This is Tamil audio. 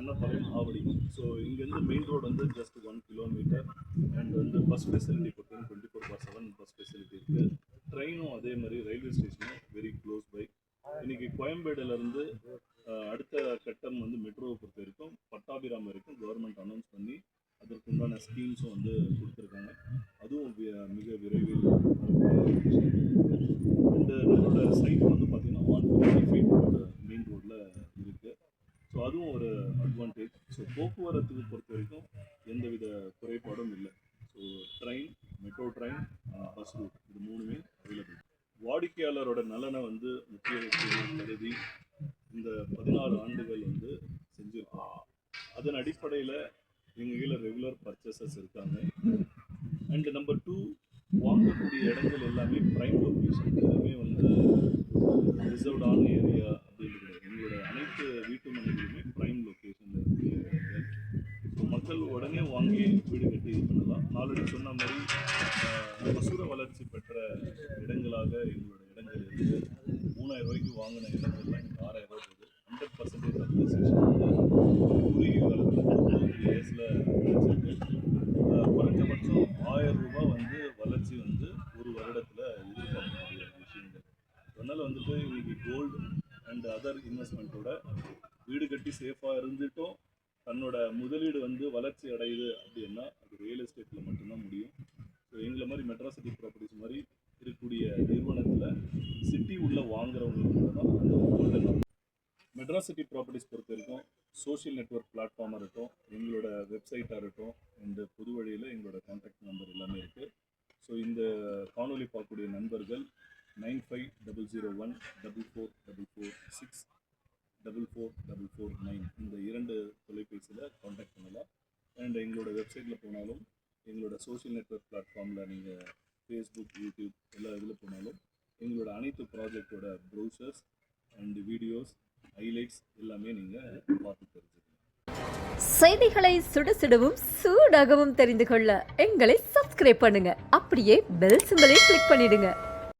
அன்னப்பாளையம் ஆவடி. ஸோ இங்கேருந்து மெயின் ரோடு வந்து ஜஸ்ட் 1 கிலோமீட்டர். அண்ட் வந்து பஸ் ஃபெசிலிட்டி பொறுத்தவரைக்கும் 24/7 பஸ் ஃபெசிலிட்டி இருக்குது. ட்ரெயினும் அதே மாதிரி ரயில்வே ஸ்டேஷனும் வெரி க்ளோஸ் பை. இன்னைக்கு கோயம்பேடுலேருந்து அடுத்த கட்டம் வந்து மெட்ரோவை பொறுத்த வரைக்கும் பட்டாபிராம் வரைக்கும் கவர்மெண்ட் அனௌன்ஸ் பண்ணி அதற்குண்டான ஸ்கீம்ஸும் வந்து கொடுத்துருக்காங்க. அதுவும் மிக விரைவில் அண்ட் நம்மளோட சைட் வந்து பார்த்தீங்கன்னா 150 ஃபீட் மெயின் ரோட்டில் இருக்குது. ஸோ அதுவும் ஒரு அட்வான்டேஜ். ஸோ போக்குவரத்துக்கு பொறுத்த வரைக்கும் எந்தவித குறைபாடும் இல்லை. So train, metro train, bus route இது மூணுமே அவைலபிள். வாடிக்கையாளரோட நலனை வந்து முக்கிய கருதி இந்த 16 ஆண்டுகள் வந்து செஞ்சுருக்கோம். அதன் அடிப்படையில் எங்கள் கீழே ரெகுலர் பர்ச்சேசஸ் இருக்காங்க. அண்ட் நம்பர் 2, வாங்கக்கூடிய இடங்கள் எல்லாமே ப்ரைம் லொக்கேஷன். எதுவுமே வந்து ரிசர்வ்டான ஏரியா அப்படின்னு கிடையாது. எங்களோட அனைத்து வீட்டு மனைகளுமே ப்ரைம் லொக்கேஷனில் இருக்கக்கூடிய இடங்கள். ஸோ மக்கள் உடனே வாங்கி வீடு கட்டி இது பண்ணலாம். ஆல்ரெடி சொன்ன மாதிரி மசூர வளர்ச்சி பெற்ற இடங்களாக எங்களோட இடங்கள் இருக்குது. 3000 ரூபாய்க்கு வாங்கின இடங்கள்லாம் எனக்கு 6000 ரூபாய் போகுது. 100% அப்ரிசியேஷன் வந்து குறுகிய காலத்தில் 3 இயர்ஸில் கிடைச்சிருக்கு. குறைஞ்சபட்சம் 1000 ரூபாய் வந்து வளர்ச்சி வந்து ஒரு வருடத்தில் எதிர்பார்க்கக்கூடிய விஷயங்கள். அதனால் வந்துட்டு இன்னைக்கு கோல்டு அண்ட் அதர் இன்வெஸ்ட்மெண்ட்டோட வீடு கட்டி சேஃபாக இருந்துட்டும் தன்னோட முதலீடு வந்து வளர்ச்சி அடையுது அப்படின்னா அது ரியல் எஸ்டேட்டில் மட்டும்தான் முடியும். ஸோ எங்களை மாதிரி மெட்ராசிட்டி ப்ராப்பர்ட்டிஸ் மாதிரி இருக்கக்கூடிய நிறுவனத்தில் சிட்டி உள்ள வாங்குறவங்களுக்கு தான் அந்த கோல்டன். மெட்ராசிட்டி ப்ராப்பர்ட்டிஸ் பொறுத்த வரைக்கும் சோஷியல் நெட்வொர்க் பிளாட்ஃபார்மாக இருக்கட்டும், எங்களோட வெப்சைட்டாக இருக்கட்டும், இந்த பொது வழியில் எங்களோட கான்டாக்ட் நம்பர் எல்லாமே இருக்குது. ஸோ இந்த காணொலி பார்க்கக்கூடிய நண்பர்கள் 9500144446 44449 இந்த 2 தொலைபேசியில் கான்டாக்ட் பண்ணலாம். அண்ட் எங்களோட வெப்சைட்டில் போனாலும் எங்களோட சோஷியல் நெட்வொர்க் பிளாட்ஃபார்மில் நீங்கள் ஃபேஸ்புக், யூடியூப் எல்லா இதில் போனாலும் எங்களோட அனைத்து ப்ராஜெக்டோட ப்ரௌசர்ஸ் அண்ட் வீடியோஸ் ஹைலைட்ஸ் எல்லாமே நீங்கள் பார்த்து தெரிஞ்சுக்கலாம். செய்திகளை சுட சுடவும் சூடாகவும் தெரிந்து கொள்ள எங்களை சப்ஸ்கிரைப் பண்ணுங்க. அப்படியே பெல் சிம்பலை கிளிக் பண்ணிடுங்க.